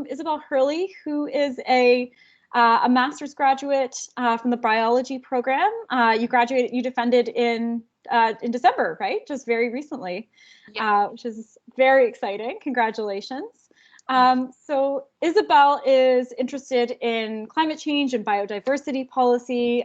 Isabelle Hurley, who is a master's graduate from the biology program. You defended in December, right? Just very recently, yeah. Which is very exciting. Congratulations. So Isabelle is interested in climate change and biodiversity policy.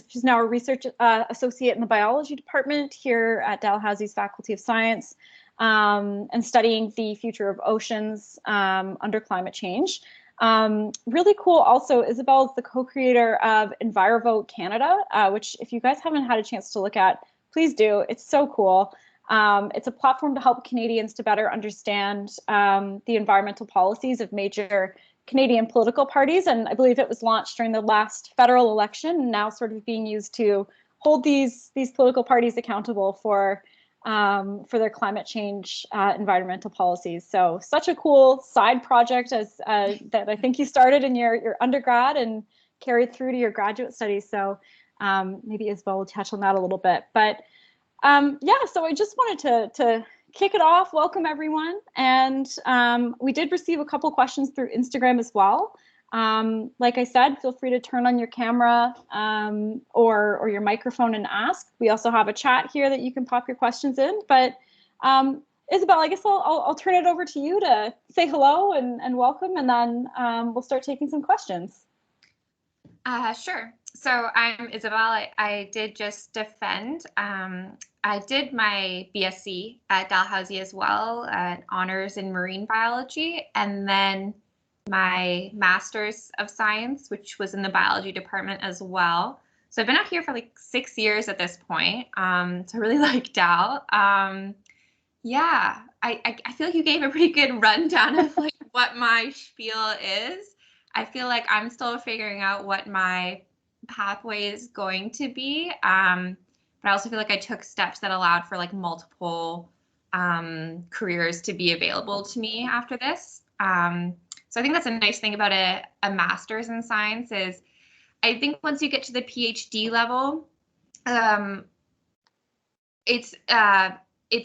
She's now a research associate in the biology department here at Dalhousie's Faculty of Science, and studying the future of oceans under climate change. Really cool also, Isabelle is the co-creator of EnviroVote Canada, which if you guys haven't had a chance to look at, please do. It's so cool. It's a platform to help Canadians to better understand the environmental policies of major Canadian political parties. And I believe it was launched during the last federal election, and now sort of being used to hold these political parties accountable for their climate change environmental policies. So such a cool side project as that I think you started in your undergrad and carried through to your graduate studies. So maybe Isabelle will touch on that a little bit. But yeah, so I just wanted to kick it off, welcome everyone. And we did receive a couple questions through Instagram as well. Like I said, feel free to turn on your camera or your microphone and ask. We also have a chat here that you can pop your questions in. But Isabelle, I guess I'll turn it over to you to say hello and welcome, and then we'll start taking some questions. Sure. So I'm Isabelle. I did just defend. I did my BSc at Dalhousie as well, honors in marine biology, and then my master's of science, which was in the biology department as well. So I've been out here for like 6 years at this point. So I really like Dal. Yeah, I feel like you gave a pretty good rundown of like what my spiel is. I feel like I'm still figuring out what my pathway is going to be. But I also feel like I took steps that allowed for like multiple careers to be available to me after this. So I think that's a nice thing about a master's in science is I think once you get to the PhD level, it's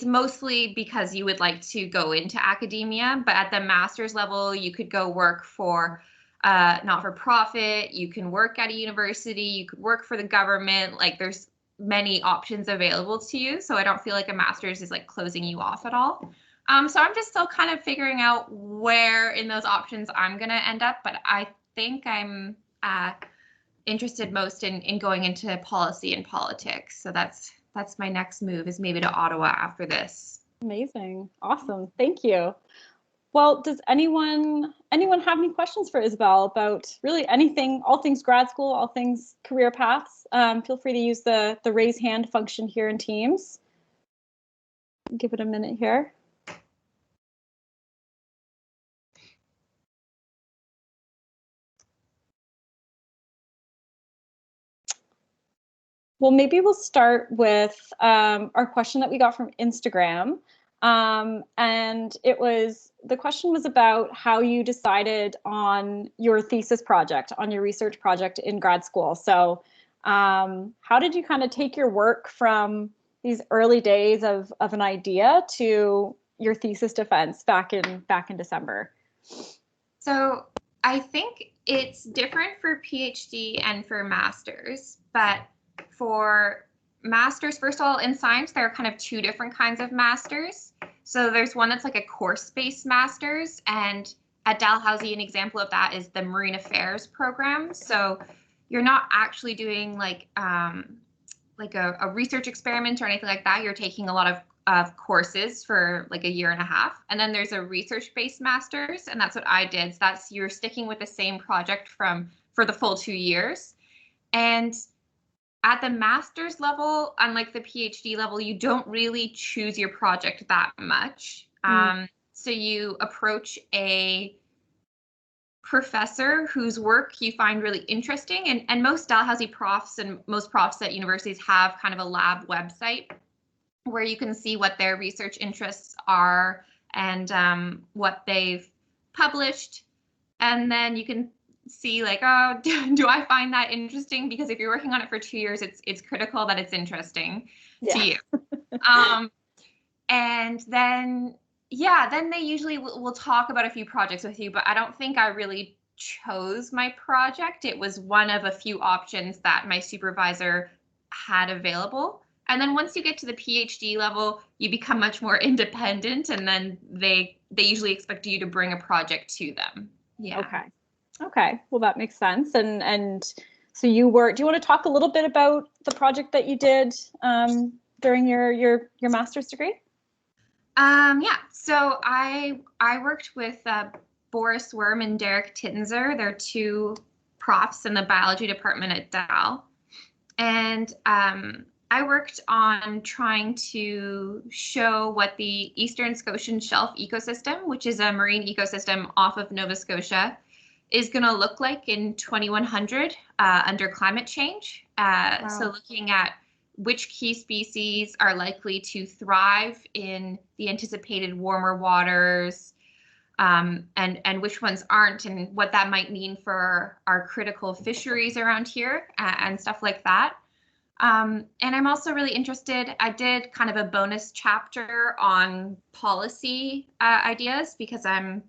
mostly because you would like to go into academia, but at the master's level, you could go work for not-for-profit, you can work at a university, you could work for the government, like there's many options available to you. So I don't feel like a master's is like closing you off at all. So I'm just still kind of figuring out where in those options I'm going to end up, but I think I'm interested most in going into policy and politics. So that's my next move, is maybe to Ottawa after this. Amazing. Awesome. Thank you. Well, does anyone have any questions for Isabelle about really anything, all things grad school, all things career paths? Feel free to use the raise hand function here in Teams. Give it a minute here. Well, maybe we'll start with our question that we got from Instagram. And the question was about how you decided on your thesis project, on your research project in grad school. So how did you kind of take your work from these early days of an idea to your thesis defense back in December? So I think it's different for PhD and for masters, but for masters, first of all, in science, there are kind of two different kinds of masters. So there's one that's like a course-based master's, and at Dalhousie, an example of that is the Marine Affairs program. So you're not actually doing like a research experiment or anything like that. You're taking a lot of courses for like a year and a half. And then there's a research-based master's, and that's what I did. So that's, you're sticking with the same project for the full 2 years. And at the master's level, unlike the PhD level, you don't really choose your project that much. So you approach a professor whose work you find really interesting. And most Dalhousie profs and most profs at universities have kind of a lab website where you can see what their research interests are and what they've published. And then you can see like, oh, do I find that interesting? Because if you're working on it for 2 years, it's critical that it's interesting to you. And then Yeah, then they usually will talk about a few projects with you, but I don't think I really chose my project. It was one of a few options that my supervisor had available. And then once you get to the PhD level, you become much more independent, and then they usually expect you to bring a project to them. Yeah. Okay. Okay. Well, that makes sense. And so you were, do you want to talk a little bit about the project that you did during your master's degree? Yeah. So I worked with Boris Worm and Derek Tittenzer. They're two profs in the biology department at Dal. And I worked on trying to show what the Eastern Scotian Shelf ecosystem, which is a marine ecosystem off of Nova Scotia, is going to look like in 2100 under climate change. Wow. So looking at which key species are likely to thrive in the anticipated warmer waters, and which ones aren't, and what that might mean for our critical fisheries around here and stuff like that. And I'm also really interested, I did kind of a bonus chapter on policy ideas because I'm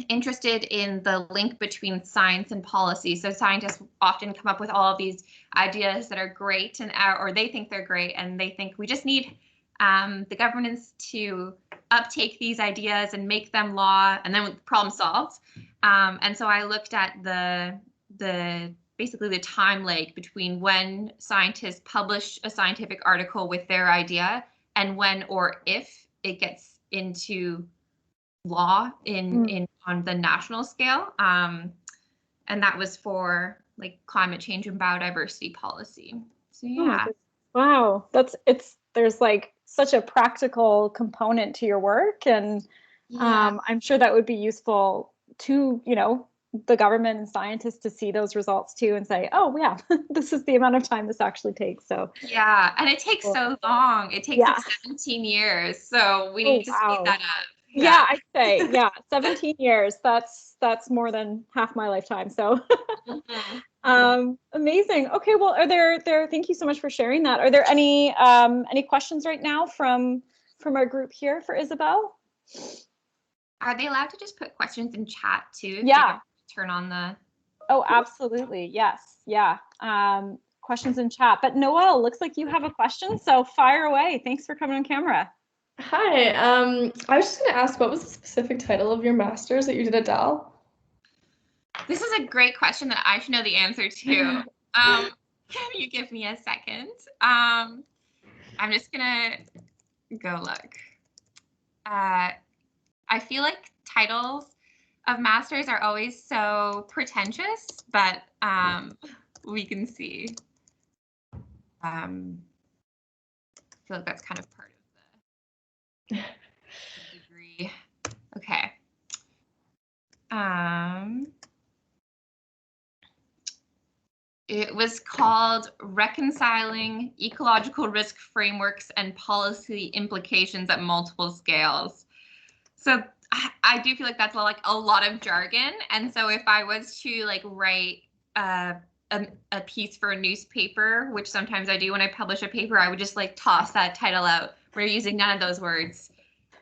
interested in the link between science and policy. So scientists often come up with all of these ideas that are great, and or they think they're great, and they think we just need the governments to uptake these ideas and make them law, and then problem solved. And so I looked at the basically the time lag between when scientists publish a scientific article with their idea and when or if it gets into law in on the national scale, and that was for like climate change and biodiversity policy. So yeah. Wow, there's like such a practical component to your work, and I'm sure that would be useful to the government and scientists to see those results too and say, oh yeah, this is the amount of time this actually takes. So yeah, and it takes so long. It takes like 17 years, so we need to speed that up. Yeah, I'd say 17 years. That's more than half my lifetime. So amazing. Okay, well, are there thank you so much for sharing that. Are there any questions right now from our group here for Isabelle? Are they allowed to just put questions in chat too? Yeah. Turn on the. Oh, absolutely. Yes. Yeah. Questions in chat. But Noelle, looks like you have a question, so fire away. Thanks for coming on camera. Hi. I was just going to ask, what was the specific title of your master's that you did at Dal? This is a great question that I should know the answer to. Can you give me a second? I'm just gonna go look. I feel like titles of masters are always so pretentious, but we can see. I feel like that's kind of part of the degree. Okay. It was called Reconciling Ecological Risk Frameworks and Policy Implications at Multiple Scales. So I do feel like that's like a lot of jargon. And so if I was to like write a piece for a newspaper, which sometimes I do when I publish a paper, I would just like toss that title out. We're using none of those words.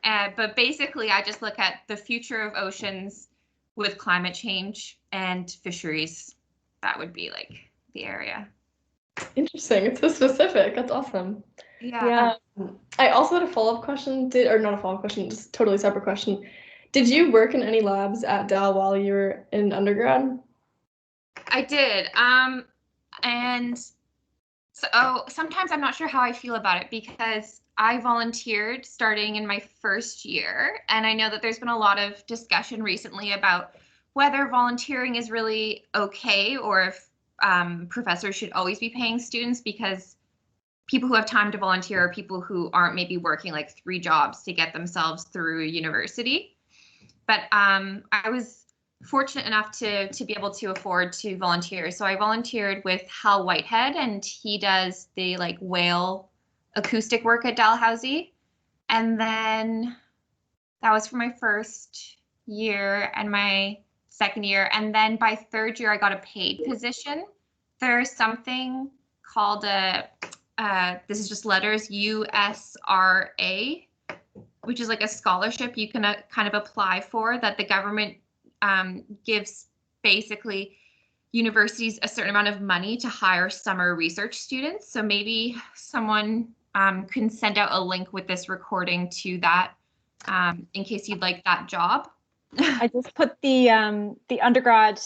But basically, I just look at the future of oceans with climate change and fisheries. That would be like the area. Interesting. It's so specific. That's awesome. Yeah. I also had a follow-up question, or not a follow-up question, just totally separate question. Did you work in any labs at Dal while you were in undergrad? I did. And so sometimes I'm not sure how I feel about it because I volunteered starting in my first year, and I know that there's been a lot of discussion recently about whether volunteering is really okay or if professors should always be paying students, because people who have time to volunteer are people who aren't maybe working like 3 jobs to get themselves through university. But I was fortunate enough to be able to afford to volunteer. So I volunteered with Hal Whitehead, and he does the like whale acoustic work at Dalhousie. And then that was for my first year and my second year. And then by third year, I got a paid position. There's something called this is just letters, USRA, which is like a scholarship you can kind of apply for, that the government gives basically universities a certain amount of money to hire summer research students. So maybe someone can send out a link with this recording to that in case you'd like that job. I just put the undergrad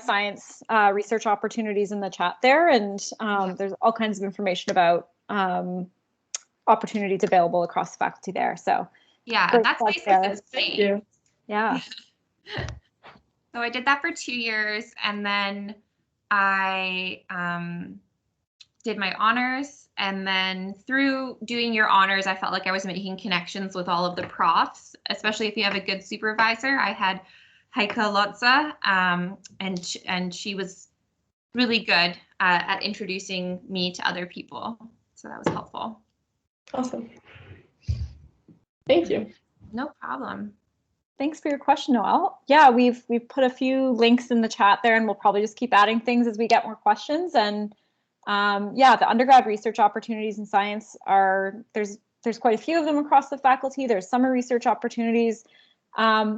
science research opportunities in the chat there, and there's all kinds of information about opportunities available across the faculty there. So yeah, that's basically Thank you. Yeah. So I did that for 2 years, and then I did my honors. And then through doing your honors, I felt like I was making connections with all of the profs, especially if you have a good supervisor. I had Heike Lotze, and she was really good at introducing me to other people. So that was helpful. Awesome. Thank you. No problem. Thanks for your question, Noelle. Yeah, we've put a few links in the chat there, and we'll probably just keep adding things as we get more questions. And yeah, the undergrad research opportunities in science there's quite a few of them across the faculty. There's summer research opportunities.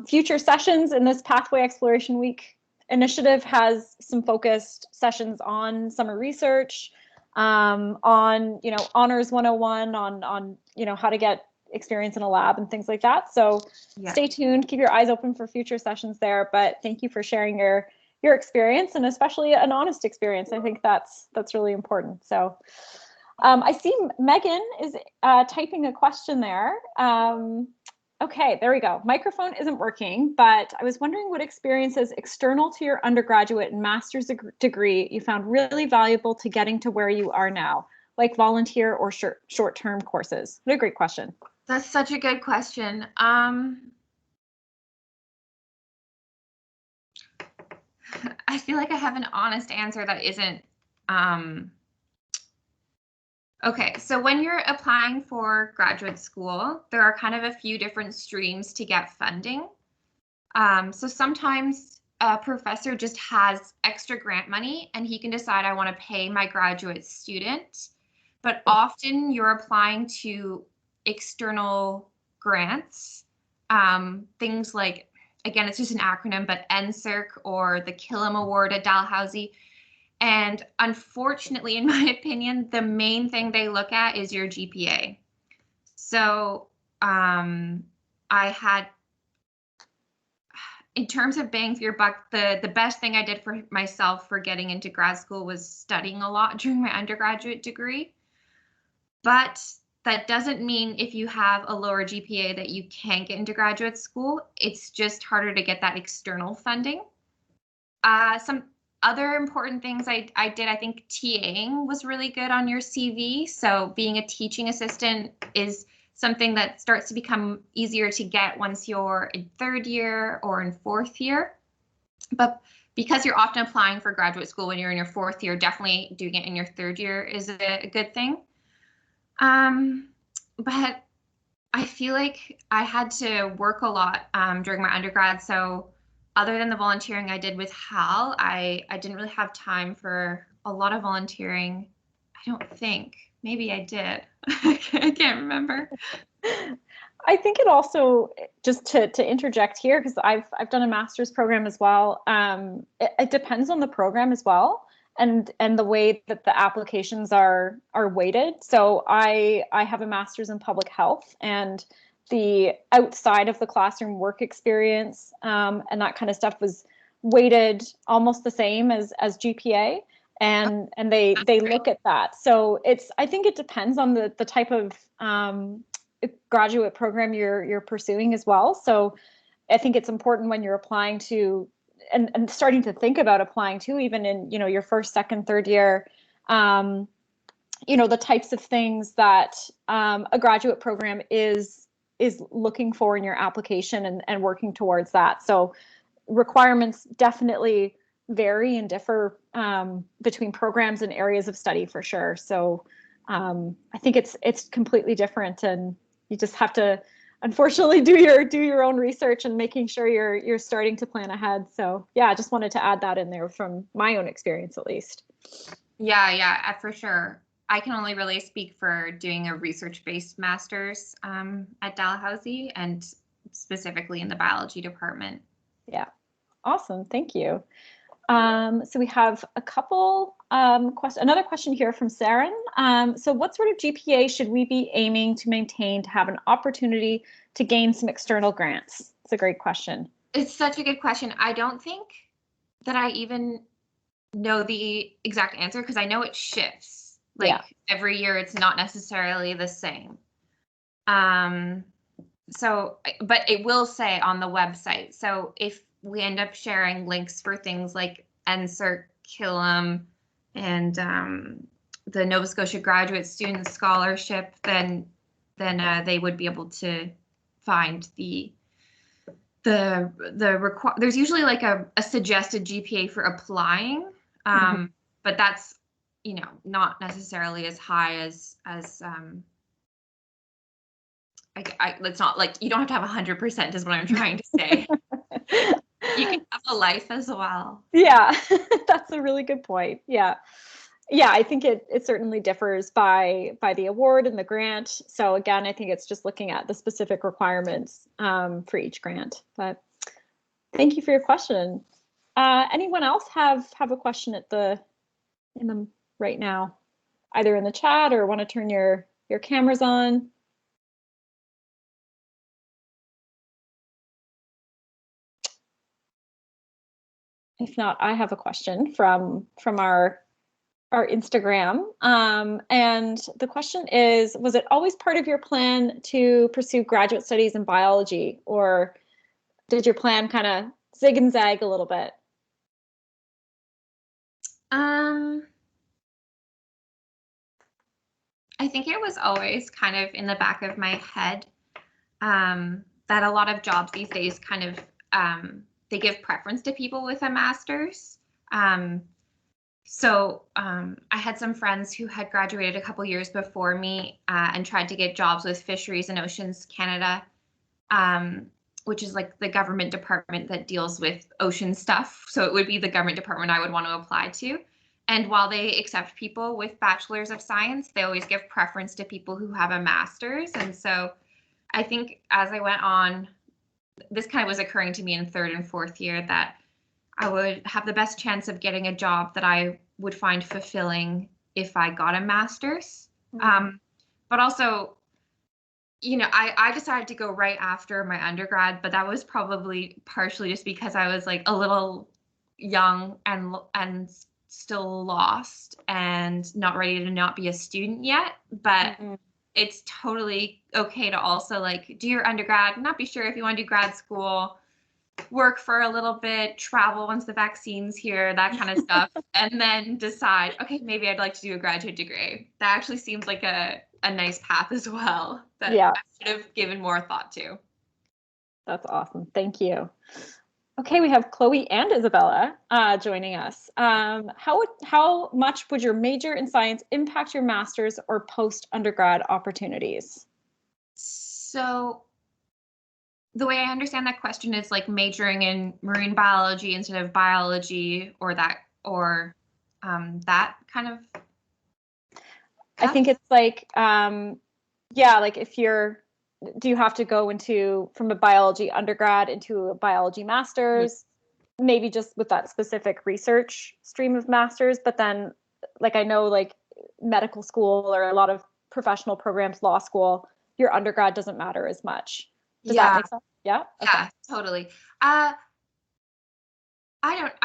Future sessions in this Pathway Exploration Week initiative has some focused sessions on summer research, on Honors 101, on how to get experience in a lab and things like that. So Stay tuned, keep your eyes open for future sessions there. But thank you for sharing your experience, and especially an honest experience. I think that's really important. So I see Megan is typing a question there. Okay, there we go. Microphone isn't working, but I was wondering what experiences external to your undergraduate and master's degree you found really valuable to getting to where you are now, like volunteer or short-term courses. What a great question. That's such a good question. I feel like I have an honest answer that isn't. Okay, so when you're applying for graduate school, there are kind of a few different streams to get funding. So sometimes a professor just has extra grant money and he can decide, I want to pay my graduate student. But often you're applying to external grants, things like, again, it's just an acronym, but NSERC or the Killam Award at Dalhousie. And unfortunately, in my opinion, the main thing they look at is your GPA. So I had, in terms of bang for your buck, the best thing I did for myself for getting into grad school was studying a lot during my undergraduate degree. But that doesn't mean if you have a lower GPA that you can't get into graduate school. It's just harder to get that external funding. Some other important things I did, I think TAing was really good on your CV. So being a teaching assistant is something that starts to become easier to get once you're in third year or in fourth year. But because you're often applying for graduate school when you're in your fourth year, definitely doing it in your third year is a good thing. But I feel like I had to work a lot during my undergrad. So other than the volunteering I did with HAL, I didn't really have time for a lot of volunteering. I don't think. Maybe I did. I can't remember. I think it also, just to interject here, because I've done a master's program as well. It depends on the program as well, and the way that the applications are weighted. So I have a master's in public health, and the outside of the classroom work experience and that kind of stuff was weighted almost the same as GPA, and they look at that. So I think it depends on the type of graduate program you're pursuing as well. So I think it's important when you're applying to and starting to think about applying to, even in your first, second, third year, the types of things that a graduate program is looking for in your application and working towards that. So requirements definitely vary and differ between programs and areas of study for sure. So I think it's completely different, and you just have to unfortunately do your own research and making sure you're starting to plan ahead. So yeah, I just wanted to add that in there from my own experience at least. Yeah, for sure. I can only really speak for doing a research-based master's at Dalhousie, and specifically in the biology department. Yeah, awesome. Thank you. So we have a couple another question here from Saren. So what sort of GPA should we be aiming to maintain to have an opportunity to gain some external grants? It's a great question. It's such a good question. I don't think that I even know the exact answer, because I know it shifts. Like every year it's not necessarily the same. So, but it will say on the website. So if we end up sharing links for things like NSERC, Killam, and the Nova Scotia Graduate Student Scholarship, then they would be able to find there's usually like a suggested GPA for applying, but that's, you know, not necessarily as high as it's not like you don't have to have 100% is what I'm trying to say. You can have a life as well. Yeah, that's a really good point. Yeah. Yeah, I think it certainly differs by the award and the grant. So again, I think it's just looking at the specific requirements for each grant. But thank you for your question. Anyone else have a question in them right now, either in the chat or want to turn your cameras on? If not, I have a question from our Instagram. And the question is, was it always part of your plan to pursue graduate studies in biology, or did your plan kind of zig and zag a little bit? I think it was always kind of in the back of my head that a lot of jobs these days kind of they give preference to people with a master's. So I had some friends who had graduated a couple years before me and tried to get jobs with Fisheries and Oceans Canada, which is like the government department that deals with ocean stuff. So it would be the government department I would want to apply to. And while they accept people with bachelors of science, they always give preference to people who have a master's. And so I think as I went on, this kind of was occurring to me in third and fourth year, that I would have the best chance of getting a job that I would find fulfilling if I got a master's. But also, you know, I decided to go right after my undergrad, but that was probably partially just because I was like a little young and still lost and not ready to not be a student yet. But it's totally okay to also like do your undergrad, not be sure if you want to do grad school, work for a little bit, travel once the vaccine's here, that kind of stuff, and then decide, okay, maybe I'd like to do a graduate degree. That actually seems like a nice path as well that I should have given more thought to. That's awesome. Thank you. Okay, we have Chloe and Isabella joining us. How much would your major in science impact your master's or post-undergrad opportunities? So the way I understand that question is like majoring in marine biology instead of biology, or that kind of. I think it's like, like if do you have to go from a biology undergrad into a biology master's, maybe just with that specific research stream of master's, but then like I know like medical school or a lot of professional programs, law school, your undergrad doesn't matter as much. Does that make sense? Yeah. Okay. Yeah, totally. I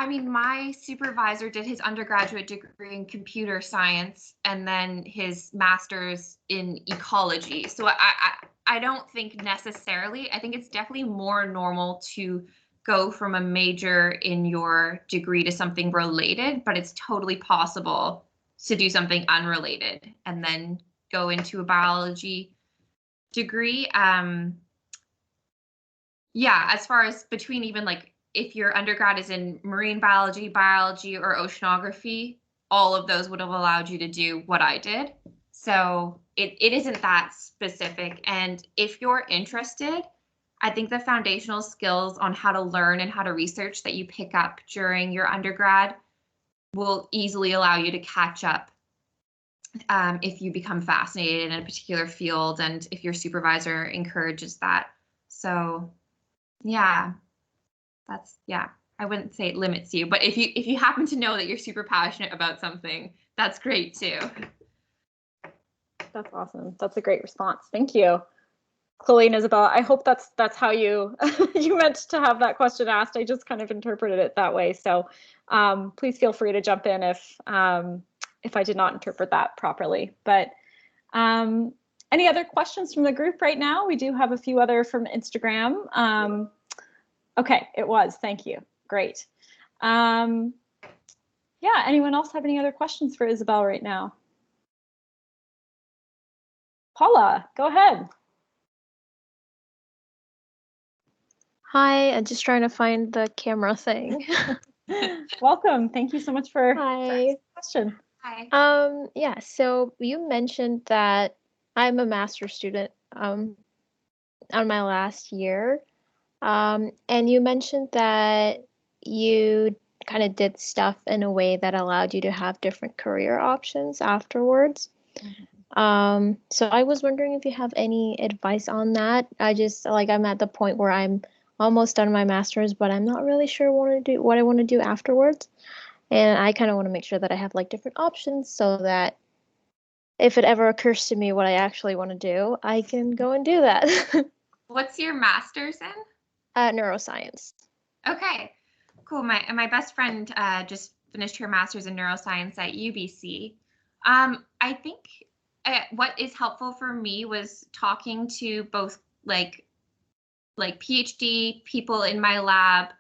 mean, my supervisor did his undergraduate degree in computer science and then his master's in ecology. So I don't think necessarily, I think it's definitely more normal to go from a major in your degree to something related, but it's totally possible to do something unrelated and then go into a biology degree. Yeah, as far as between even like if your undergrad is in marine biology, or oceanography, all of those would have allowed you to do what I did. So it isn't that specific. And if you're interested, I think the foundational skills on how to learn and how to research that you pick up during your undergrad will easily allow you to catch up if you become fascinated in a particular field and if your supervisor encourages that. So yeah, I wouldn't say it limits you, but if you happen to know that you're super passionate about something, that's great too. That's awesome. That's a great response. Thank you. Chloe and Isabelle, I hope that's how you you meant to have that question asked. I just kind of interpreted it that way. So please feel free to jump in if I did not interpret that properly. But any other questions from the group right now? We do have a few other from Instagram. Okay, it was. Thank you. Great. Yeah, anyone else have any other questions for Isabelle right now? Paula, go ahead. Hi, I'm just trying to find the camera thing. Welcome. Thank you so much for Hi. question. Hi. Yeah, so you mentioned that I'm a master's student on my last year. And you mentioned that you kind of did stuff in a way that allowed you to have different career options afterwards. So I was wondering if you have any advice on that. I'm at the point where I'm almost done my master's, but I'm not really sure what I want to do afterwards. And I kind of want to make sure that I have like different options so that if it ever occurs to me what I actually want to do, I can go and do that. What's your master's in? Neuroscience. Okay, cool. My best friend just finished her master's in neuroscience at UBC. I think what is helpful for me was talking to both like PhD people in my lab,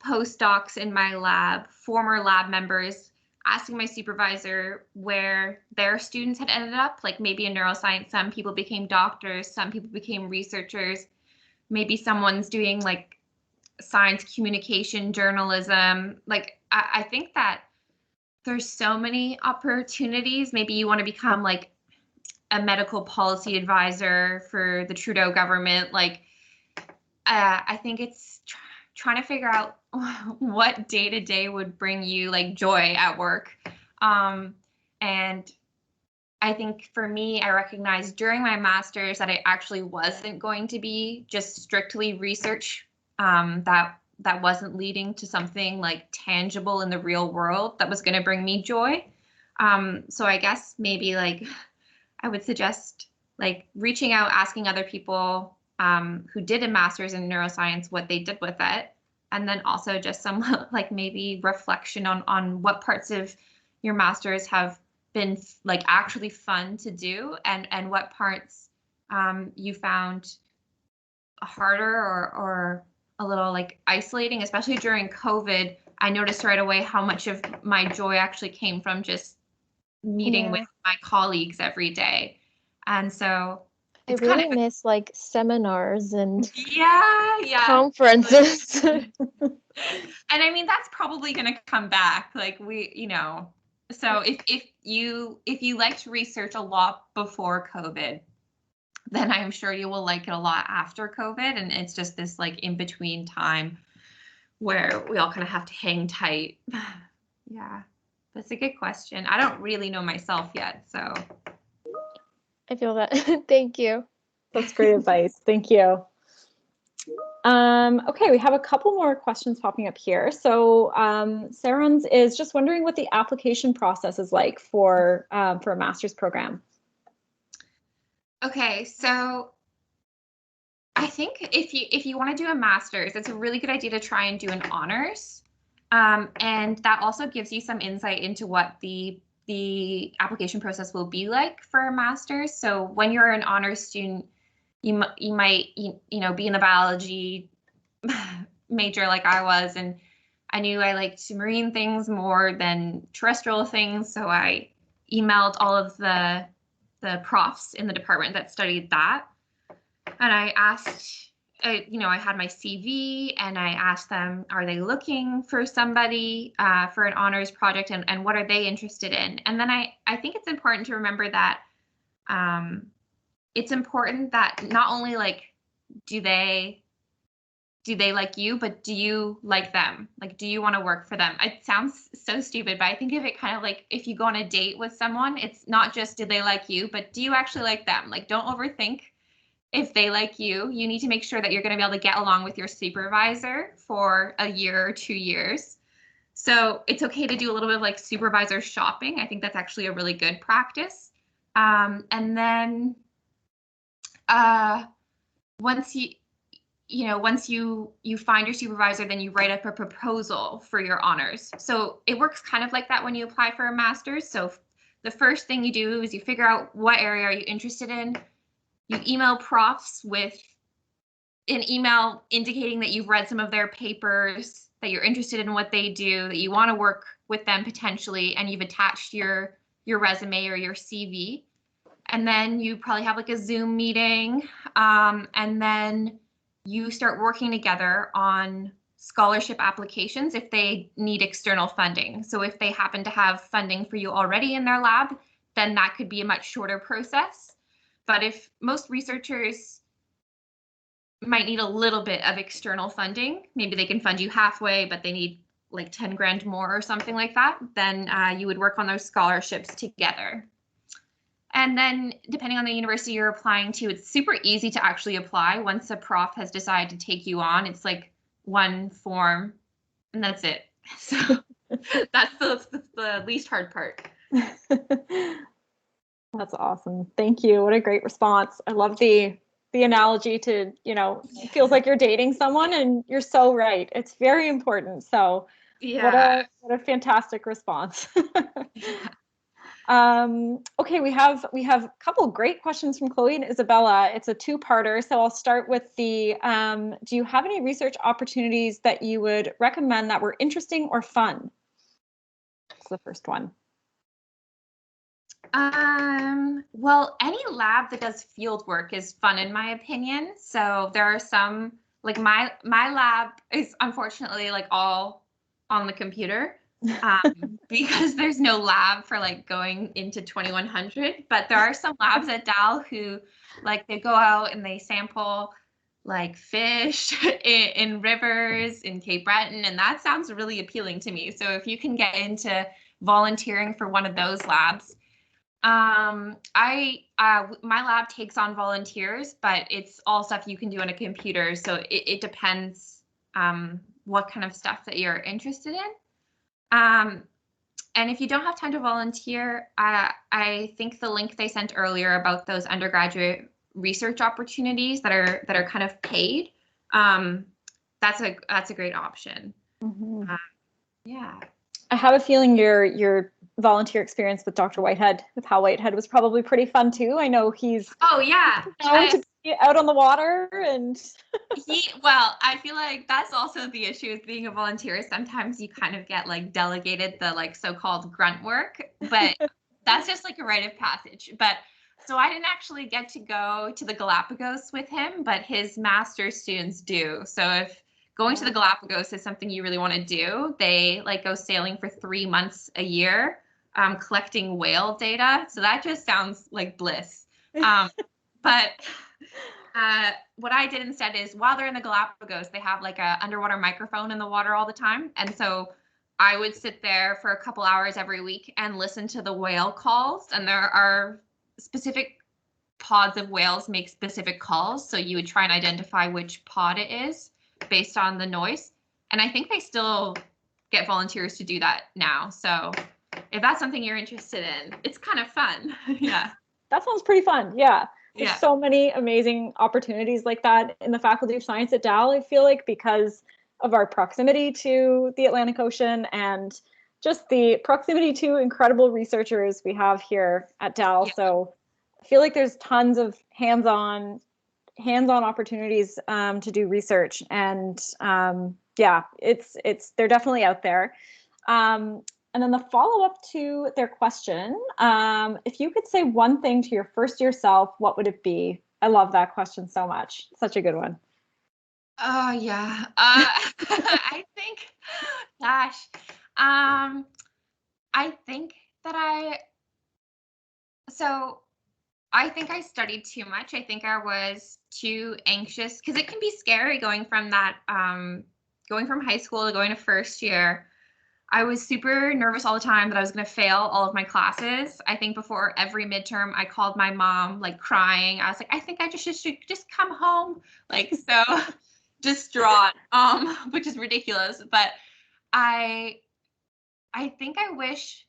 postdocs in my lab, former lab members, asking my supervisor where their students had ended up, like maybe in neuroscience, some people became doctors, some people became researchers, maybe someone's doing like science communication, journalism. Like, I think that there's so many opportunities. Maybe you want to become like a medical policy advisor for the Trudeau government. Like, I think it's trying to figure out what day to day would bring you like joy at work. And I think for me, I recognized during my master's that I actually wasn't going to be just strictly research, that wasn't leading to something like tangible in the real world that was going to bring me joy. So I guess maybe like I would suggest like reaching out, asking other people who did a master's in neuroscience what they did with it. And then also just some like maybe reflection on what parts of your master's have been like actually fun to do and what parts you found harder or a little like isolating, especially during COVID. I noticed right away how much of my joy actually came from just meeting with my colleagues every day. And so I really miss like seminars and conferences. And I mean, that's probably going to come back. Like so if you liked research a lot before COVID, then I'm sure you will like it a lot after COVID. And it's just this like in between time where we all kind of have to hang tight. Yeah, that's a good question. I don't really know myself yet, so. I feel that. Thank you. That's great advice. Thank you. Okay, we have a couple more questions popping up here. So Sarah's is just wondering what the application process is like for a master's program. Okay, so I think if you want to do a master's, it's a really good idea to try and do an honors. And that also gives you some insight into what the application process will be like for a master's. So when you're an honors student, you might be in a biology major like I was, and I knew I liked marine things more than terrestrial things, so I emailed all of the profs in the department that studied that, and I asked, I had my CV and I asked them, are they looking for somebody for an honors project, and what are they interested in? And then I think it's important to remember that it's important that not only like do they do they like you, but do you like them? Like, do you want to work for them? It sounds so stupid, but I think of it kind of like if you go on a date with someone, it's not just do they like you, but do you actually like them? Like, don't overthink if they like you. You need to make sure that you're going to be able to get along with your supervisor for a year or 2 years. So it's okay to do a little bit of like supervisor shopping. I think that's actually a really good practice. And then once you find your supervisor, then you write up a proposal for your honors. So it works kind of like that when you apply for a master's. So the first thing you do is you figure out what area are you interested in. You email profs with an email indicating that you've read some of their papers, that you're interested in what they do, that you want to work with them potentially, and you've attached your resume or your CV. And then you probably have like a Zoom meeting, and then you start working together on scholarship applications if they need external funding. So if they happen to have funding for you already in their lab, then that could be a much shorter process. But if most researchers might need a little bit of external funding, maybe they can fund you halfway, but they need like 10 grand more or something like that, then you would work on those scholarships together. And then depending on the university you're applying to, it's super easy to actually apply. Once a prof has decided to take you on, it's like one form and that's it. So that's the least hard part. That's awesome. Thank you. What a great response. I love the analogy to, it feels like you're dating someone, and you're so right. It's very important. So yeah. What a fantastic response. Okay, we have a couple of great questions from Chloe and Isabella. It's a two-parter, so I'll start with the, do you have any research opportunities that you would recommend that were interesting or fun? That's the first one. Well, any lab that does field work is fun in my opinion. So there are some, like my lab is unfortunately like all on the computer. Because there's no lab for like going into 2100, but there are some labs at Dal who like they go out and they sample like fish in rivers in Cape Breton, and that sounds really appealing to me. So if you can get into volunteering for one of those labs, my lab takes on volunteers, but it's all stuff you can do on a computer. So it depends what kind of stuff that you're interested in. And if you don't have time to volunteer, I think the link they sent earlier about those undergraduate research opportunities that are kind of paid, that's a great option. Mm-hmm. Yeah. I have a feeling your volunteer experience with Dr. Whitehead, with Hal Whitehead, was probably pretty fun too. I know he's known to be out on the water, and well, I feel like that's also the issue with being a volunteer. Sometimes you kind of get like delegated the like so-called grunt work, but that's just like a rite of passage. But so I didn't actually get to go to the Galapagos with him, but his master's students do. So if going to the Galapagos is something you really want to do, they like go sailing for 3 months a year, collecting whale data. So that just sounds like bliss. But what I did instead is while they're in the Galapagos, they have like a underwater microphone in the water all the time. And so I would sit there for a couple hours every week and listen to the whale calls. And there are specific pods of whales make specific calls. So you would try and identify which pod it is based on the noise. And I think they still get volunteers to do that now. So if that's something you're interested in, it's kind of fun. Yeah. That sounds pretty fun. Yeah. There's so many amazing opportunities like that in the Faculty of Science at Dal, I feel like, because of our proximity to the Atlantic Ocean and just the proximity to incredible researchers we have here at Dal. Yeah. So I feel like there's tons of hands-on opportunities to do research, and they're definitely out there. And then the follow-up to their question, if you could say one thing to your first-year self, what would it be? I love that question so much. Such a good one. Oh, yeah. I think, gosh, I think that so I think I studied too much. I think I was too anxious because it can be scary going from that, going from high school to going to first year. I was super nervous all the time that I was going to fail all of my classes. I think before every midterm, I called my mom, like crying. I was like, I think I should just come home. Like, so distraught, which is ridiculous. But I think I wish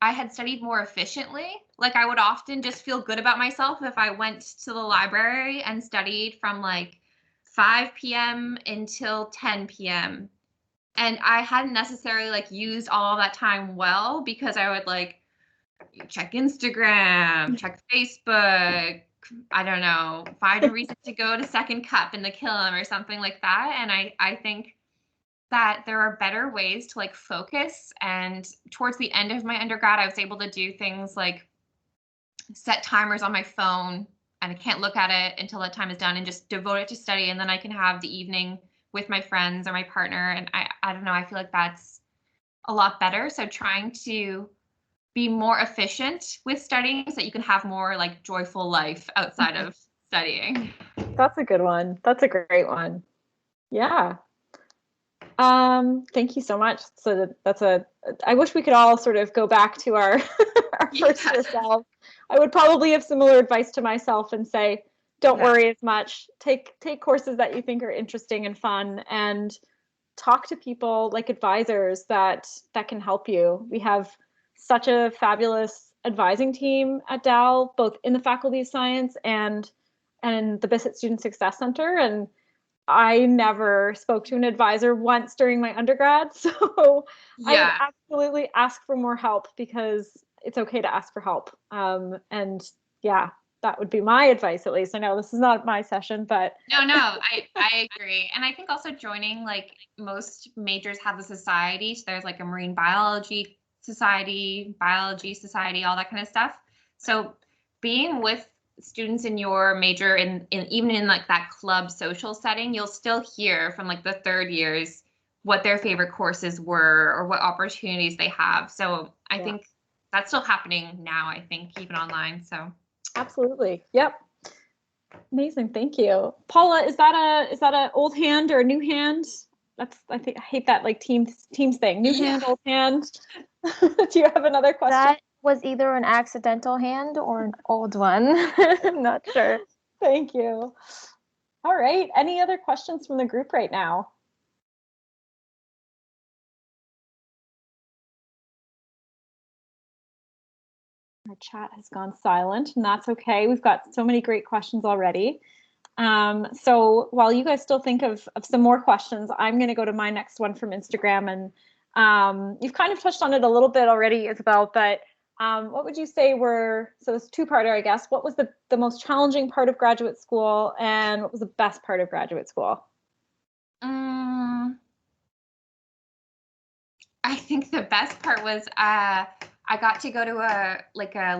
I had studied more efficiently. Like I would often just feel good about myself if I went to the library and studied from like 5 p.m. until 10 p.m. And I hadn't necessarily like used all of that time well because I would like check Instagram, check Facebook, I don't know, find a reason to go to Second Cup in the Killam or something like that. And I think that there are better ways to like focus. And towards the end of my undergrad, I was able to do things like set timers on my phone and I can't look at it until that time is done and just devote it to study. And then I can have the evening with my friends or my partner. And I don't know, I feel like that's a lot better. So trying to be more efficient with studying so that you can have more like joyful life outside of studying. That's a good one. That's a great one. Yeah. Thank you so much. So I wish we could all sort of go back to our first year self. I would probably have similar advice to myself and say, don't worry as much. Take courses that you think are interesting and fun, and talk to people like advisors that can help you. We have such a fabulous advising team at Dal, both in the Faculty of Science and the Bissett Student Success Center. And I never spoke to an advisor once during my undergrad. So I would absolutely ask for more help because it's okay to ask for help. And yeah, that would be my advice, at least. I know this is not my session, but no, I agree. And I think also joining, like most majors have a society. So there's like a marine biology society, all that kind of stuff. So being with students in your major in even in like that club social setting, you'll still hear from like the third years what their favorite courses were or what opportunities they have. So I think that's still happening now, I think, even online. So absolutely. Yep. Amazing. Thank you. Paula, is that a old hand or a new hand? I hate that like teams thing. New hand, old hand. Do you have another question? That was either an accidental hand or an old one. I'm not sure. Thank you. All right. Any other questions from the group right now? Our chat has gone silent, and that's okay. We've got so many great questions already. So while you guys still think of some more questions, I'm going to go to my next one from Instagram. And you've kind of touched on it a little bit already, Isabelle, but what would you say so it's two-parter, I guess. What was the most challenging part of graduate school, and what was the best part of graduate school? I think the best part was I got to go to a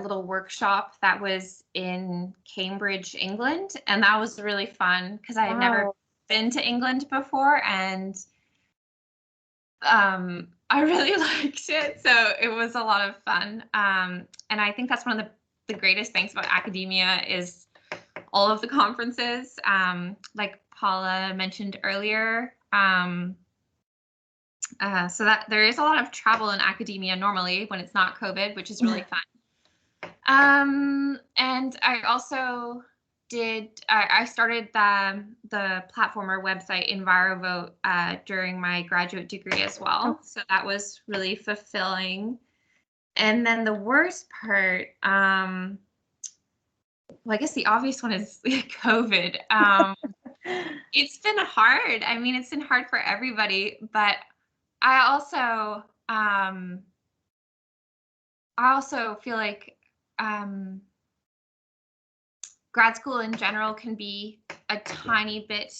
little workshop that was in Cambridge, England, and that was really fun because I had never been to England before, and I really liked it. So it was a lot of fun. And I think that's one of the greatest things about academia is all of the conferences, like Paula mentioned earlier. So that there is a lot of travel in academia normally when it's not COVID, which is really fun. And I also I started the platform or website EnviroVote during my graduate degree as well. So that was really fulfilling. And then the worst part, well, I guess the obvious one is COVID. It's been hard. I mean, it's been hard for everybody, but I also feel like grad school in general can be a tiny bit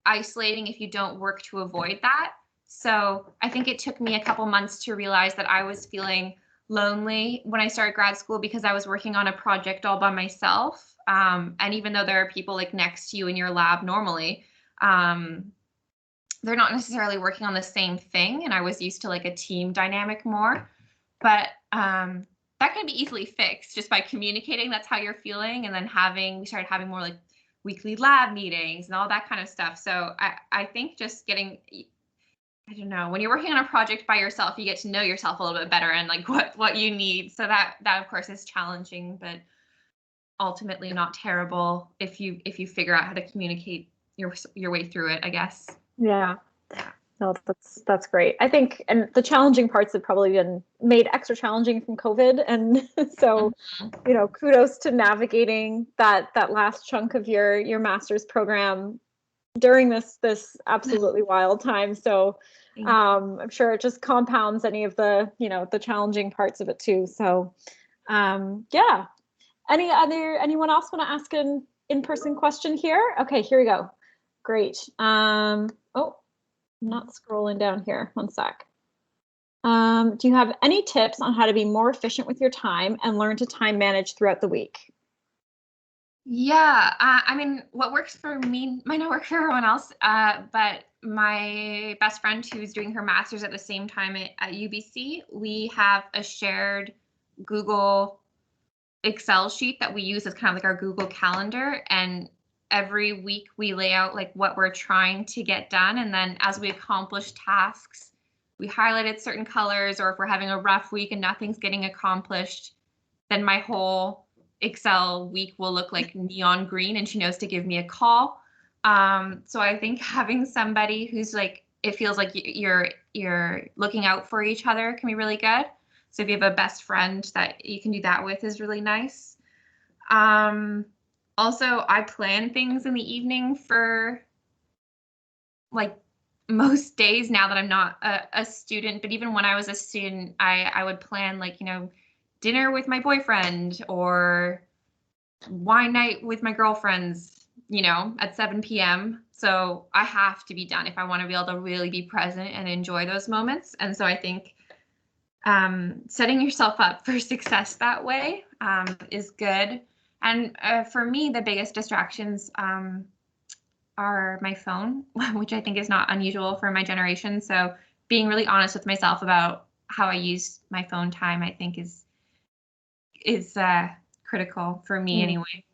isolating if you don't work to avoid that. So I think it took me a couple months to realize that I was feeling lonely when I started grad school because I was working on a project all by myself. And even though there are people like next to you in your lab normally, they're not necessarily working on the same thing. And I was used to like a team dynamic more. But that can be easily fixed just by communicating that's how you're feeling, and then we started having more like weekly lab meetings and all that kind of stuff. So I think just getting, I don't know, when you're working on a project by yourself, you get to know yourself a little bit better and like what you need. So that of course is challenging, but ultimately not terrible if you figure out how to communicate your way through it, I guess. Yeah. No, that's great. I think, and the challenging parts have probably been made extra challenging from COVID. And so, you know, kudos to navigating that last chunk of your master's program during this absolutely wild time. So I'm sure it just compounds any of the, you know, the challenging parts of it too. So yeah. Anyone else want to ask an in-person question here? Okay, here we go. Great. Oh, I'm not scrolling down here. One sec. Do you have any tips on how to be more efficient with your time and learn to time manage throughout the week? Yeah, I mean, what works for me might not work for everyone else, but my best friend who's doing her master's at the same time at UBC, we have a shared Google Excel sheet that we use as kind of like our Google Calendar, and every week we lay out like what we're trying to get done, and then as we accomplish tasks, we highlighted certain colors, or if we're having a rough week and nothing's getting accomplished, then my whole Excel week will look like neon green, and she knows to give me a call. So I think having somebody who's like, it feels like you're looking out for each other can be really good. So if you have a best friend that you can do that with is really nice. Also, I plan things in the evening for like most days now that I'm not a student. But even when I was a student, I would plan like, you know, dinner with my boyfriend or wine night with my girlfriends, you know, at 7 p.m. So I have to be done if I want to be able to really be present and enjoy those moments. And so I think setting yourself up for success that way is good. And for me, the biggest distractions are my phone, which I think is not unusual for my generation. So being really honest with myself about how I use my phone time, I think is critical for me anyway.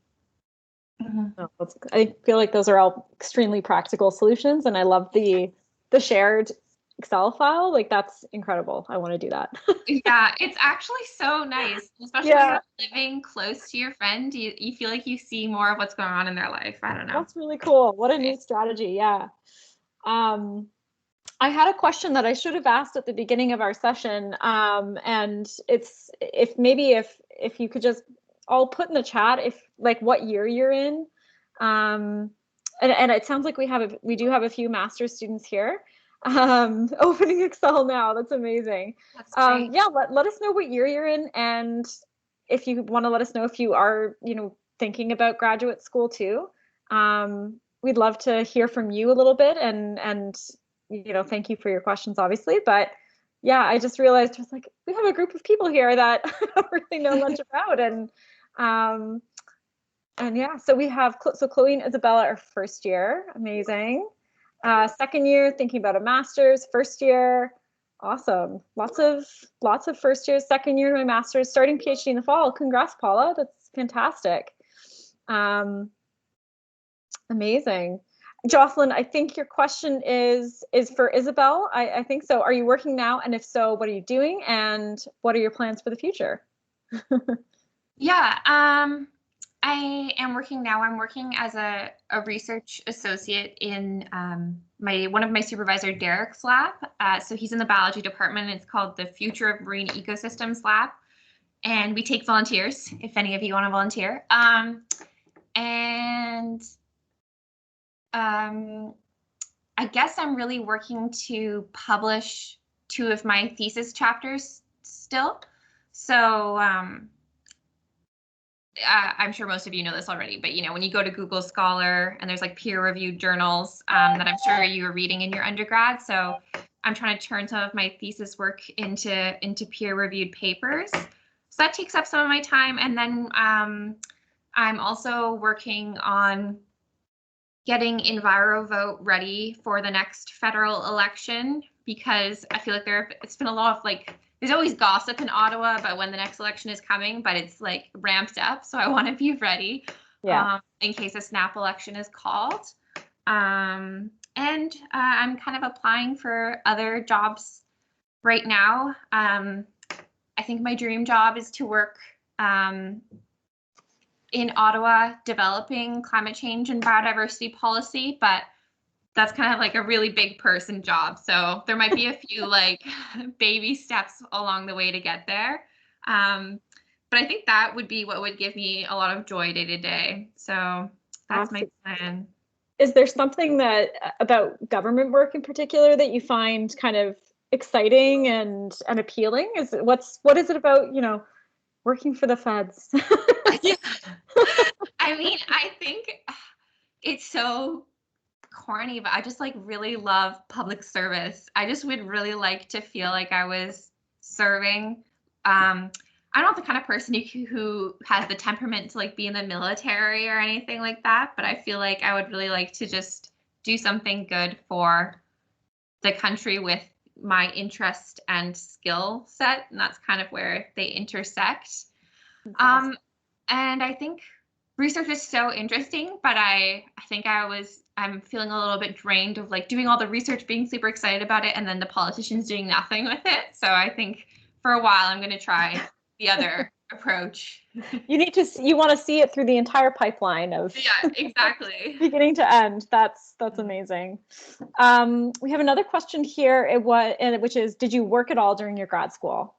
Oh, I feel like those are all extremely practical solutions, and I love the shared Excel file. Like, that's incredible. I want to do that. Yeah, it's actually so nice, especially when you're living close to your friend. You feel like you see more of what's going on in their life. I don't know. That's really cool. What a neat strategy. Yeah. I had a question that I should have asked at the beginning of our session, and it's if you could just all put in the chat if like what year you're in, and it sounds like we do have a few master's students here, opening Excel now. That's amazing. That's great. Yeah, let us know what year you're in, and if you want to let us know if you are, you know, thinking about graduate school too. We'd love to hear from you a little bit, and you know, thank you for your questions, obviously. But yeah, I just realized like we have a group of people here that I don't really know much about, and yeah, so we have Chloe and Isabelle are first year, amazing. Second year, thinking about a master's. First year, awesome. Lots of first years. Second year, my master's. Starting PhD in the fall. Congrats, Paula. That's fantastic. Amazing. Jocelyn, I think your question is for Isabelle. I think so. Are you working now? And if so, what are you doing? And what are your plans for the future? Yeah, I am working now. I'm working as a research associate in one of my supervisor, Derek's lab. So he's in the biology department. It's called the Future of Marine Ecosystems Lab. And we take volunteers, if any of you want to volunteer. I guess I'm really working to publish 2 of my thesis chapters still. So I'm sure most of you know this already, but you know, when you go to Google Scholar and there's like peer-reviewed journals that I'm sure you were reading in your undergrad. So I'm trying to turn some of my thesis work into peer-reviewed papers. So that takes up some of my time. And then I'm also working on getting EnviroVote ready for the next federal election, because I feel like it's been a lot of like, there's always gossip in Ottawa about when the next election is coming, but it's like ramped up. So I want to be ready in case a snap election is called. And I'm kind of applying for other jobs right now. I think my dream job is to work in Ottawa developing climate change and biodiversity policy, but that's kind of like a really big person job. So there might be a few like baby steps along the way to get there. But I think that would be what would give me a lot of joy day to day. So that's my plan. Is there something that about government work in particular that you find kind of exciting and appealing? What is it about, working for the feds? Yeah. I mean, I think it's so corny, but I just like really love public service. I just would really like to feel like I was serving. I'm not the kind of person who has the temperament to like be in the military or anything like that, but I feel like I would really like to just do something good for the country with my interest and skill set, and that's kind of where they intersect. Awesome. And I think research is so interesting, but I think I'm feeling a little bit drained of like doing all the research, being super excited about it, and then the politicians doing nothing with it. So I think for a while I'm going to try the other approach. You want to see it through the entire pipeline of exactly beginning to end. That's amazing. We have another question here. Which is, did you work at all during your grad school?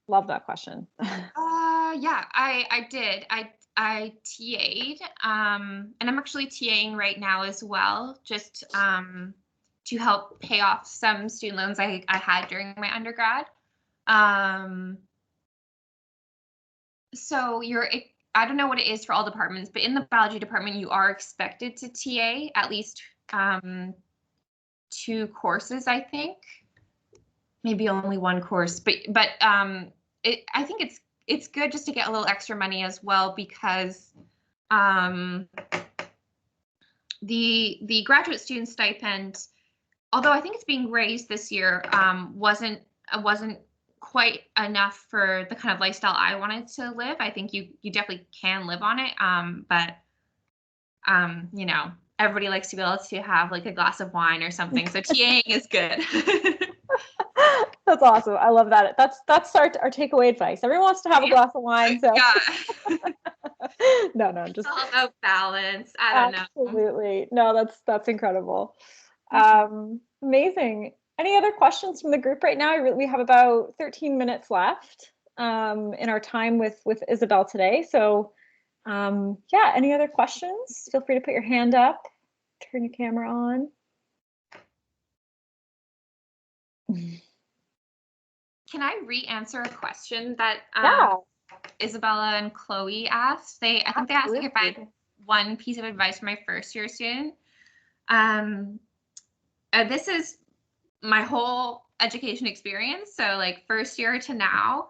Love that question. Yeah, I did. I TA'd, and I'm actually TAing right now as well, just to help pay off some student loans I had during my undergrad. So I don't know what it is for all departments, but in the biology department, you are expected to TA at least 2 courses, I think. Maybe only 1 course, but I think it's good just to get a little extra money as well, because the graduate student stipend, although I think it's being raised this year, wasn't quite enough for the kind of lifestyle I wanted to live. I think you definitely can live on it, but everybody likes to be able to have like a glass of wine or something. So TAing is good. That's awesome. I love that. That's our takeaway advice. Everyone wants to have a glass of wine. So yeah. No, just it's all about balance. I don't know. Absolutely. No, that's incredible. Amazing. Any other questions from the group right now? We have about 13 minutes left in our time with Isabelle today. So any other questions? Feel free to put your hand up, turn your camera on. Can I re-answer a question that Isabella and Chloe asked? I think they asked if I had one piece of advice for my first year student. This is my whole education experience. So like first year to now,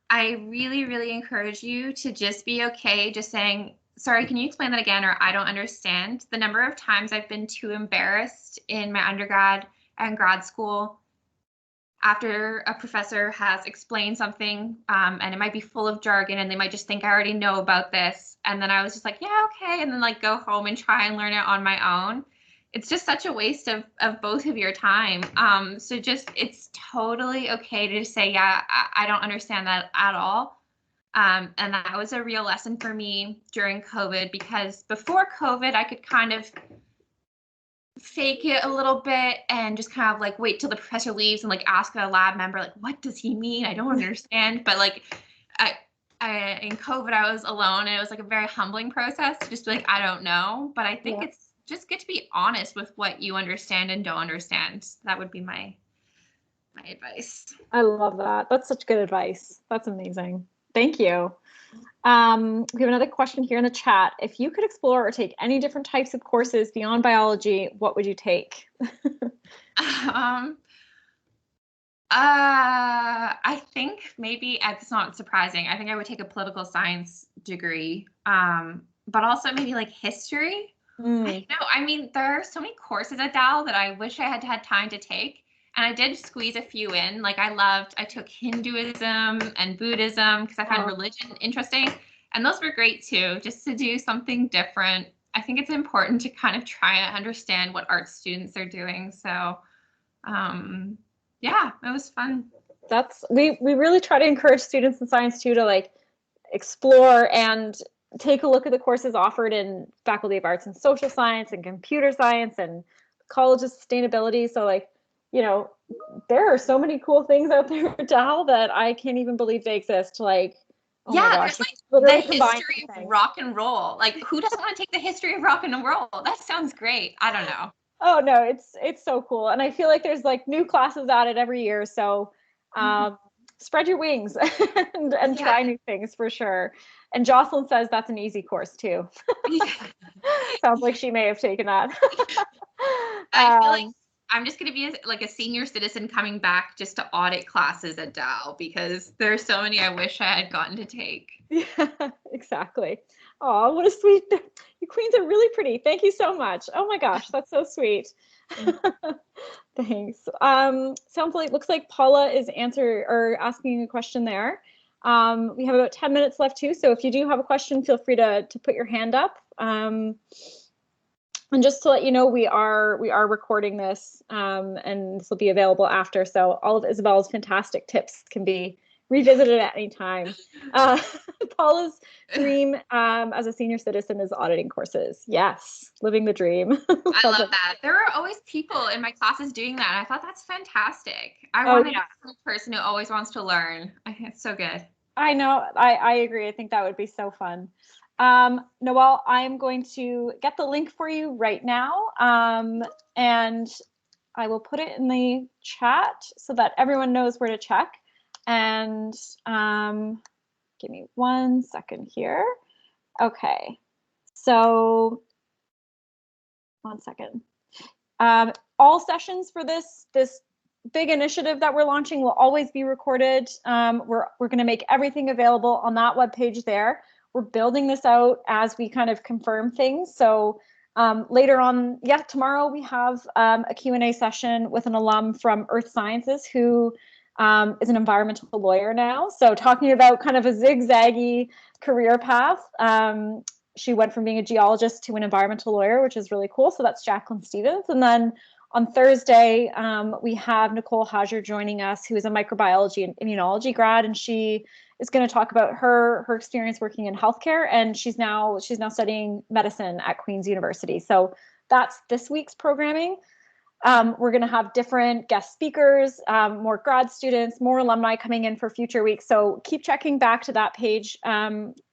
I really, really encourage you to just be okay just saying, sorry, can you explain that again? Or I don't understand. The number of times I've been too embarrassed in my undergrad and grad school after a professor has explained something, and it might be full of jargon and they might just think I already know about this. And then I was just like, yeah, okay. And then like go home and try and learn it on my own. It's just such a waste of both of your time. So just, it's totally okay to just say, yeah, I don't understand that at all. And that was a real lesson for me during COVID, because before COVID, I could kind of fake it a little bit and just kind of like wait till the professor leaves and like ask a lab member, like, what does he mean? I don't understand. But like, I in COVID, I was alone, and it was like a very humbling process to just be like, I don't know. But I think it's just good to be honest with what you understand and don't understand. That would be my advice. I love that. That's such good advice. That's amazing. Thank you. We have another question here in the chat. If you could explore or take any different types of courses beyond biology, what would you take? I think maybe, it's not surprising, I think I would take a political science degree, but also maybe like history. I mean, there are so many courses at Dal that I wish I had had time to take. And I did squeeze a few in. Like I took Hinduism and Buddhism because I found religion interesting. And those were great too, just to do something different. I think it's important to kind of try to understand what art students are doing. So yeah, it was fun. We really try to encourage students in science too to like explore and take a look at the courses offered in Faculty of Arts and Social Science and Computer Science and College of Sustainability. So like, you know, there are so many cool things out there, Dal, that I can't even believe they exist. Like, oh my gosh, there's like the history of rock and roll. Like, who doesn't want to take the history of rock and roll? That sounds great. I don't know. Oh no, it's so cool. And I feel like there's like new classes added every year. So spread your wings and try new things for sure. And Jocelyn says that's an easy course too. Sounds like she may have taken that. I feel like I'm just going to be like a senior citizen coming back just to audit classes at Dal because there's so many I wish I had gotten to take. Yeah, exactly. Oh, what a sweet, you queens are really pretty. Thank you so much. Oh my gosh, that's so sweet. Thanks. Sounds like, looks like Paula is asking a question there. We have about 10 minutes left too. So if you do have a question, feel free to put your hand up. And just to let you know, we are recording this and this will be available after. So all of Isabelle's fantastic tips can be revisited at any time. Paula's dream as a senior citizen is auditing courses. Yes, living the dream. I love that. There are always people in my classes doing that. And I thought that's fantastic. I want to be the person who always wants to learn. I think it's so good. I know. I agree. I think that would be so fun. Noelle, I'm going to get the link for you right now. And I will put it in the chat so that everyone knows where to check. And give me 1 second here. Okay, so 1 second. All sessions for this big initiative that we're launching will always be recorded. We're going to make everything available on that webpage there. We're building this out as we kind of confirm things. So later on, tomorrow we have a Q&A session with an alum from Earth Sciences who is an environmental lawyer now. So talking about kind of a zigzaggy career path. She went from being a geologist to an environmental lawyer, which is really cool. So that's Jacqueline Stevens. And then on Thursday, we have Nicole Hager joining us, who is a microbiology and immunology grad, and she is going to talk about her experience working in healthcare, and she's now studying medicine at Queen's University. So that's this week's programming. We're going to have different guest speakers, more grad students, more alumni coming in for future weeks. So keep checking back to that page.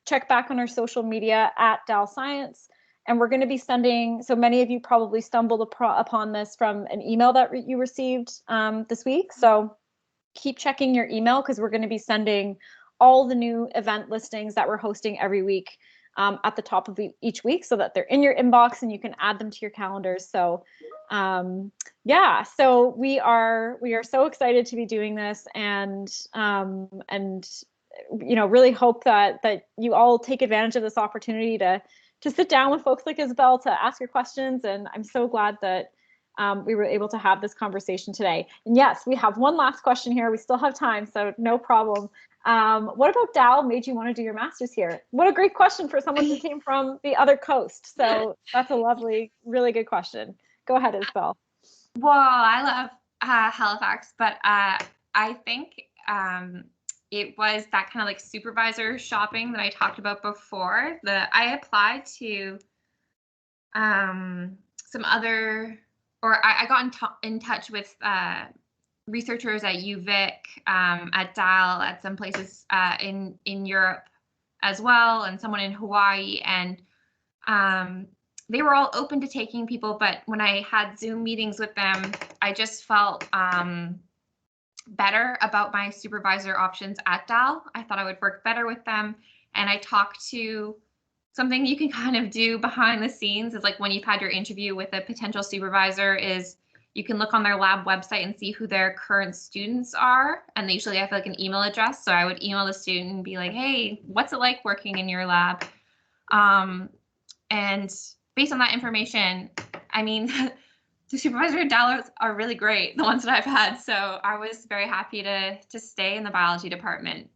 Check back on our social media at Dal Science. And we're going to be sending, so many of you probably stumbled upon this from an email that you received this week. So keep checking your email because we're going to be sending all the new event listings that we're hosting every week at the top of each week so that they're in your inbox and you can add them to your calendars. So so we are so excited to be doing this and really hope that you all take advantage of this opportunity to sit down with folks like Isabelle to ask your questions. And I'm so glad that we were able to have this conversation today. And yes, we have one last question here. We still have time, so no problem. What about Dal made you want to do your master's here? What a great question for someone who came from the other coast. So that's a lovely, really good question. Go ahead, Isabelle. Well, I love Halifax, but I think it was that kind of like supervisor shopping that I talked about before. I applied to some other, or I got in touch with researchers at UVic, at DAL, at some places in Europe as well, and someone in Hawaii, and they were all open to taking people, but when I had Zoom meetings with them, I just felt better about my supervisor options at DAL. I thought I would work better with them, and I talked to something you can kind of do behind the scenes is like when you've had your interview with a potential supervisor is you can look on their lab website and see who their current students are. And they usually have like an email address. So I would email the student and be like, hey, what's it like working in your lab? And based on that information, I mean, the supervisor in Dalhousie are really great, the ones that I've had. So I was very happy to stay in the biology department.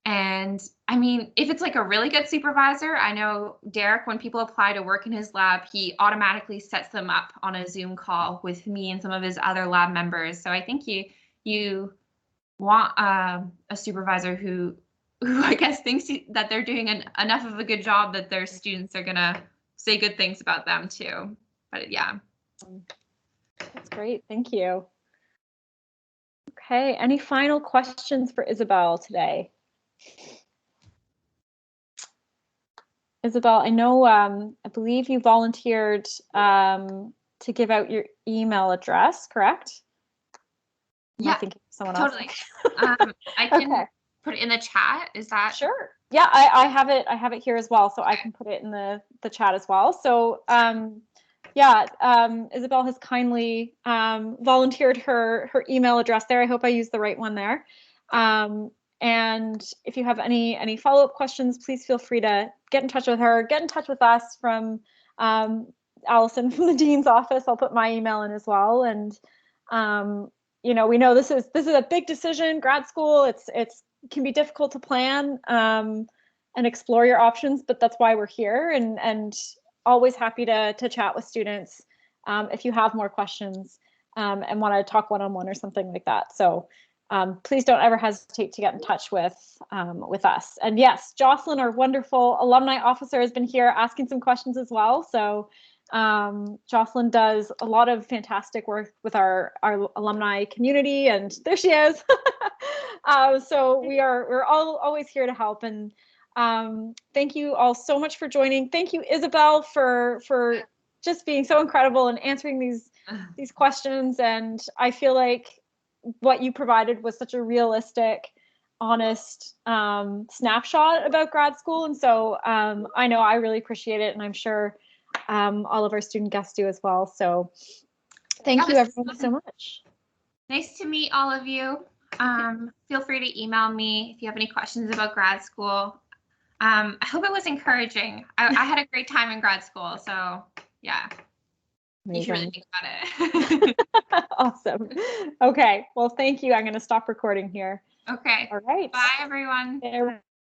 And I mean, if it's like a really good supervisor, I know Derek, when people apply to work in his lab, he automatically sets them up on a Zoom call with me and some of his other lab members. So I think you want a supervisor who I guess thinks that they're doing enough of a good job that their students are gonna say good things about them too. But yeah. That's great. Thank you. Okay. Any final questions for Isabelle today? Isabelle, I know, I believe you volunteered to give out your email address, correct? Yeah, I think someone totally. else. I can Okay. put it in the chat. Is that sure? Yeah, I have it. I have it here as well, so I can put it in the chat as well. So, yeah, Isabelle has kindly volunteered her email address there. I hope I used the right one there. And if you have any follow-up questions, please feel free to get in touch with her. Get in touch with us from Allison from the dean's office. I'll put my email in as well. And you know, we know this is a big decision. Grad school, it can be difficult to plan and explore your options, but that's why we're here. And always happy to chat with students if you have more questions and want to talk one-on-one or something like that. So. Please don't ever hesitate to get in touch with us. And yes, Jocelyn, our wonderful alumni officer, has been here asking some questions as well. So Jocelyn does a lot of fantastic work with our alumni community, and there she is. So we're all always here to help. And thank you all so much for joining. Thank you, Isabelle, for just being so incredible and answering these questions. And I feel like what you provided was such a realistic, honest snapshot about grad school. And so I know I really appreciate it, and I'm sure all of our student guests do as well. So thank you everyone so much. Nice to meet all of you. Feel free to email me if you have any questions about grad school. I hope it was encouraging. I had a great time in grad school. So yeah. Amazing. You should really think about it. Awesome. Okay. Well, thank you. I'm going to stop recording here. Okay. All right. Bye, everyone.